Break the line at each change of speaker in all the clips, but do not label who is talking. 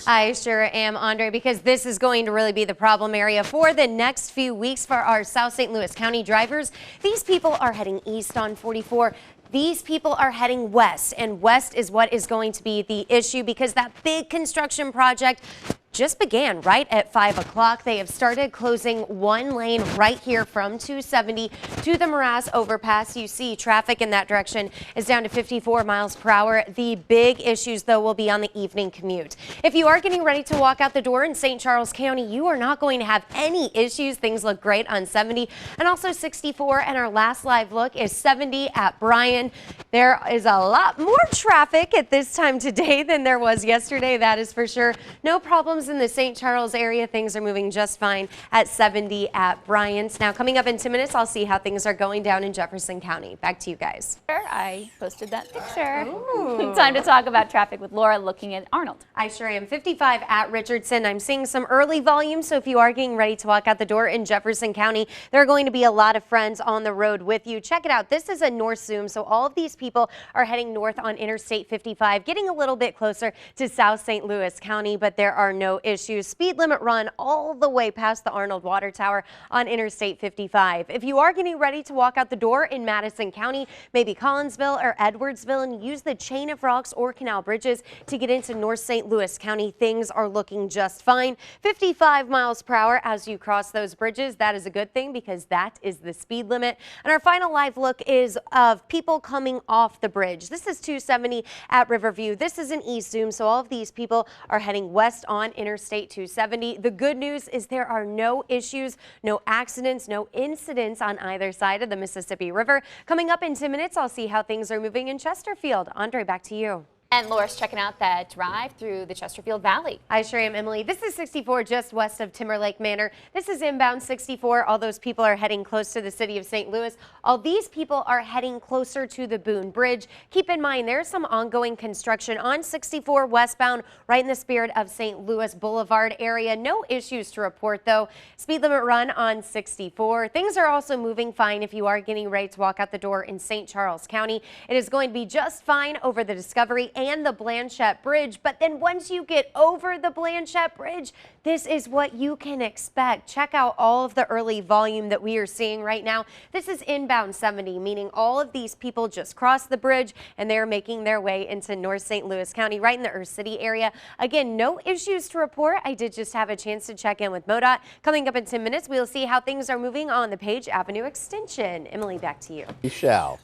I sure am, Andre, because this is going to really be the problem area for the next few weeks for our South St. Louis County drivers. These people are heading east on 44. These people are heading west, and west is what is going to be the issue because that big construction project just began right at 5 o'clock. They have started closing one lane right here from 270 to the Morass overpass. You see traffic in that direction is down to 54 miles per hour. The big issues, though, will be on the evening commute. If you are getting ready to walk out the door in St. Charles County, you are not going to have any issues. Things look great on 70 and also 64. And our last live look is 70 at Bryan. There is a lot more traffic at this time today than there was yesterday. That is for sure. No problems in the St. Charles area. Things are moving just fine at 70 at Bryant's. Now, coming up in 2 minutes, I'll see how things are going down in Jefferson County. Back to you guys.
I posted that picture.
Ooh.
Time to talk about traffic with Laura looking at Arnold.
I sure am. 55 at Richardson. I'm seeing some early volume, so if you are getting ready to walk out the door in Jefferson County, there are going to be a lot of friends on the road with you. Check it out. This is a north zoom, so all of these people are heading north on Interstate 55, getting a little bit closer to South St. Louis County, but there are no issues. Speed limit run all the way past the Arnold Water Tower on Interstate 55. If you are getting ready to walk out the door in Madison County, maybe Collinsville or Edwardsville, and use the chain of rocks or canal bridges to get into North St. Louis County, things are looking just fine. 55 miles per hour as you cross those bridges. That is a good thing because that is the speed limit. And our final live look is of people coming off the bridge. This is 270 at Riverview. This is an east zoom, so all of these people are heading west on Interstate 270. The good news is there are no issues, no accidents, no incidents on either side of the Mississippi River. Coming up in 2 minutes, I'll see how things are moving in Chesterfield. Andre, back to you.
And Laura's checking out that drive through the Chesterfield Valley.
I sure am, Emily. This is 64 just west of Timberlake Manor. This is inbound 64. All those people are heading close to the city of St. Louis. All these people are heading closer to the Boone Bridge. Keep in mind, there's some ongoing construction on 64 westbound, right in the spirit of St. Louis Boulevard area. No issues to report, though. Speed limit run on 64. Things are also moving fine if you are getting ready to walk out the door in St. Charles County. It is going to be just fine over the Discovery and the Blanchette Bridge, but then once you get over the Blanchette Bridge, this is what you can expect. Check out all of the early volume that we are seeing right now. This is inbound 70, meaning all of these people just crossed the bridge and they're making their way into North St. Louis County, right in the Earth City area. Again, no issues to report. I did just have a chance to check in with MoDOT. Coming up in 10 minutes, we'll see how things are moving on the Page Avenue extension. Emily, back to you.
We shall.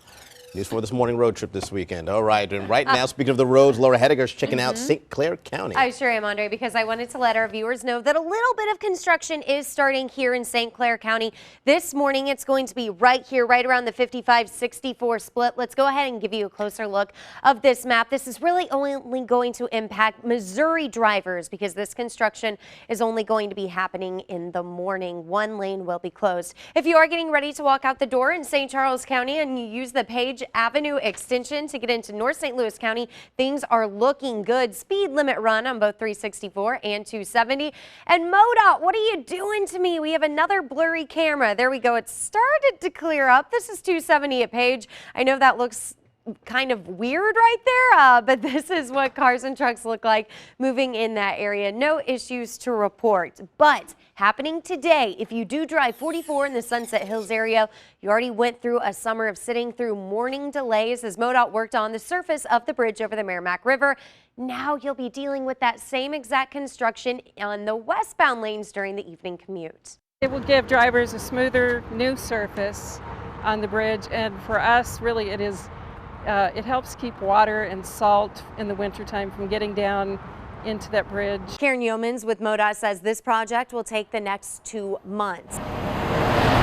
News for this morning road trip this weekend. All right, and right now, speaking of the roads, Laura Hediger's checking out St. Clair County.
I sure am, Andre, because I wanted to let our viewers know that a little bit of construction is starting here in St. Clair County. This morning, it's going to be right here, right around the 55-64 split. Let's go ahead and give you a closer look of this map. This is really only going to impact Missouri drivers because this construction is only going to be happening in the morning. One lane will be closed. If you are getting ready to walk out the door in St. Charles County and you use the Page Avenue extension to get into North St. Louis County, things are looking good. Speed limit run on both 364 and 270. And MoDOT, what are you doing to me? We have another blurry camera. There we go. It started to clear up. This is 270 at Page. I know that looks kind of weird right there, but this is what cars and trucks look like moving in that area. No issues to report, but happening today, if you do drive 44 in the Sunset Hills area, you already went through a summer of sitting through morning delays as MoDOT worked on the surface of the bridge over the Merrimack River. Now you'll be dealing with that same exact construction on the westbound lanes during the evening commute.
It will give drivers a smoother new surface on the bridge, and for us, really, it helps keep water and salt in the wintertime from getting down into that bridge.
Karen Yeomans with MoDOT says this project will take the next 2 months.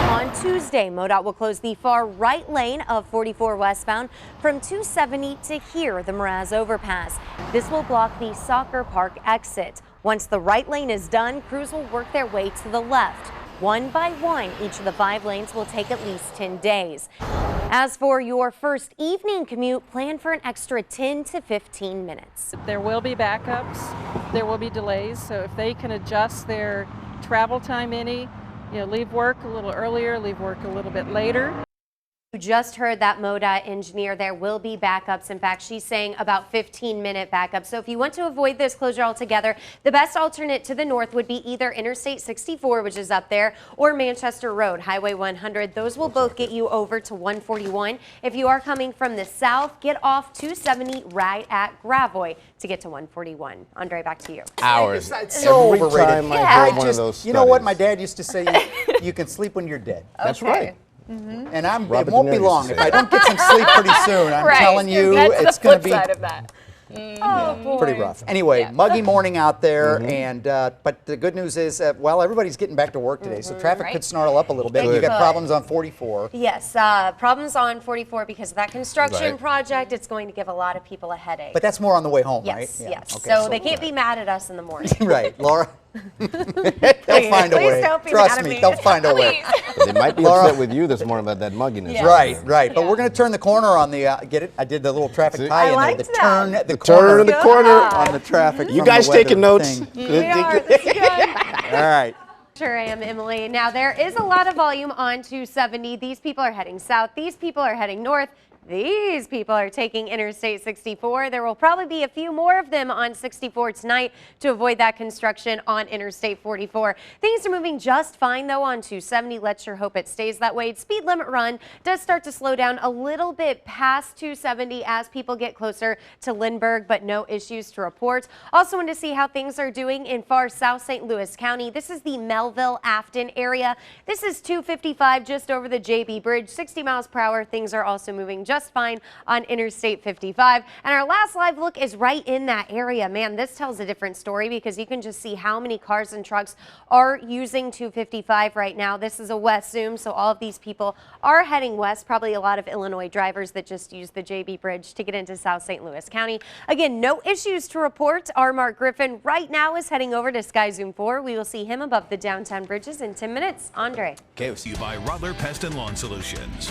On Tuesday, MoDOT will close the far right lane of 44 westbound from 270 to here, the Morass overpass. This will block the soccer park exit. Once the right lane is done, crews will work their way to the left. One by one, each of the 5 lanes will take at least 10 days. As for your first evening commute, plan for an extra 10 to 15 minutes.
There will be backups, there will be delays, so if they can adjust their travel time leave work a little earlier, leave work a little bit later.
You just heard that MoDOT engineer. There will be backups. In fact, she's saying about 15-minute backups. So if you want to avoid this closure altogether, the best alternate to the north would be either Interstate 64, which is up there, or Manchester Road, Highway 100. Those will both get you over to 141. If you are coming from the south, get off 270 right at Gravois to get to 141. Andre, back to you.
Hours.
It's so
Every
overrated.
time I hear one of those
You know what?
studies.
My dad used to say, you can sleep when you're dead.
That's right.
And
Robert
it
De
won't
Niro
be
used to
long.
say
If
that.
I don't get some sleep pretty soon, I'm
Right.
telling you,
That's
it's
the
going to
flip
be
side of that.
Oh, boy.
pretty rough. Anyway, muggy morning out there, and but the good news is, well, everybody's getting back to work today, so traffic could snarl up a little bit. You got problems on 44.
Yes, problems on 44 because of that construction
Right.
project. It's going to give a lot of people a headache.
But that's more on the way home, right?
yes, yes.
Okay,
so they can't be mad at us in the morning.
right, Laura. They'll find a
please
way.
don't be
Trust
mad at
me,
me.
they'll find a way.
They might be
Laura.
upset with you this morning about that mugginess.
Right, right. But we're going to turn the corner on the, get it? I did the little traffic
See?
tie in there.
liked
The
that.
turn, the
Turn
corner
in the corner.
on the traffic.
You
from
guys
the weather
taking notes?
thing.
We are. This is good.
All right.
Sure I am, Emily. Now, there is a lot of volume on 270. These people are heading south. These people are heading north. These people are taking Interstate 64. There will probably be a few more of them on 64 tonight to avoid that construction on Interstate 44. Things are moving just fine, though, on 270. Let's sure hope it stays that way. Speed limit run does start to slow down a little bit past 270 as people get closer to Lindbergh, but no issues to report. Also want to see how things are doing in far South St. Louis County. This is the Melville-Afton area. This is 255 just over the JB Bridge, 60 miles per hour. Things are also moving just fine on Interstate 55. And our last live look is right in that area. Man, this tells a different story because you can just see how many cars and trucks are using 255 right now. This is a west zoom, so all of these people are heading west. Probably a lot of Illinois drivers that just use the JB Bridge to get into South St. Louis County. Again, no issues to report. Our Mark Griffin right now is heading over to Sky Zoom 4. We will see him above the downtown bridges in 10 minutes. Andre.
Okay.
By Rottler Pest and Lawn Solutions.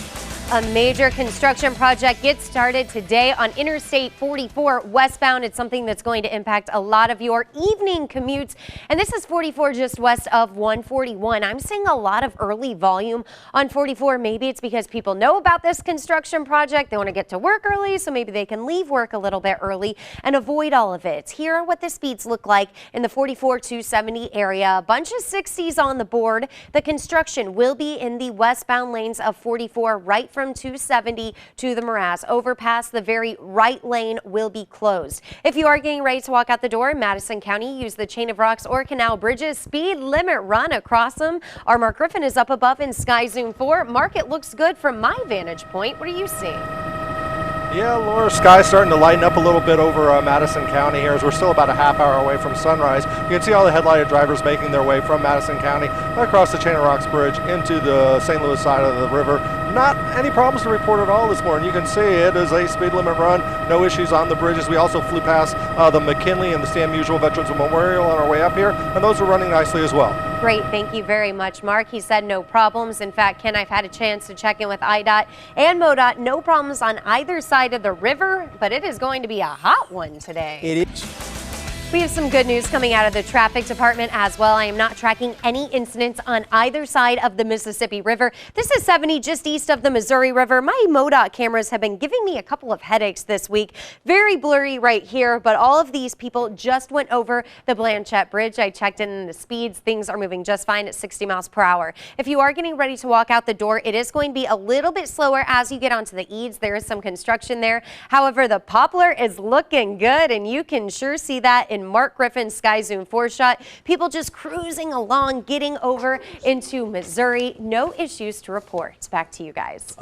A major construction project gets started today on Interstate 44 westbound. It's something that's going to impact a lot of your evening commutes. And this is 44 just west of 141. I'm seeing a lot of early volume on 44. Maybe it's because people know about this construction project. They want to get to work early, so maybe they can leave work a little bit early and avoid all of it. Here are what the speeds look like in the 44 270 area. A bunch of 60s on the board. The construction will be in the westbound lanes of 44 right from 270 to the Morass overpass. The very right lane will be closed. If you are getting ready to walk out the door in Madison County, use the chain of rocks or canal bridges. Speed limit run across them. Our Mark Griffin is up above in Sky Zoom 4. Mark, it looks good from my vantage point. What are you seeing?
Yeah, Laura, sky's starting to lighten up a little bit over Madison County here as we're still about a half hour away from sunrise. You can see all the headlighted drivers making their way from Madison County across the Chain of Rocks Bridge into the St. Louis side of the river. Not any problems to report at all this morning. You can see it is a speed limit run, no issues on the bridges. We also flew past the McKinley and the Stan Musial Veterans Memorial on our way up here, and those are running nicely as well.
Great, thank you very much, Mark. He said no problems. In fact, Ken, I've had a chance to check in with IDOT and MoDOT. No problems on either side of the river, but it is going to be a hot one today.
It is.
We have some good news coming out of the traffic department as well. I am not tracking any incidents on either side of the Mississippi River. This is 70 just east of the Missouri River. My MoDOT cameras have been giving me a couple of headaches this week. Very blurry right here, but all of these people just went over the Blanchette Bridge. I checked in the speeds. Things are moving just fine at 60 miles per hour. If you are getting ready to walk out the door, it is going to be a little bit slower as you get onto the Eads. There is some construction there. However, the Poplar is looking good, and you can sure see that in Mark Griffin's Sky Zoom 4 shot. People just cruising along, getting over into Missouri. No issues to report. Back to you guys.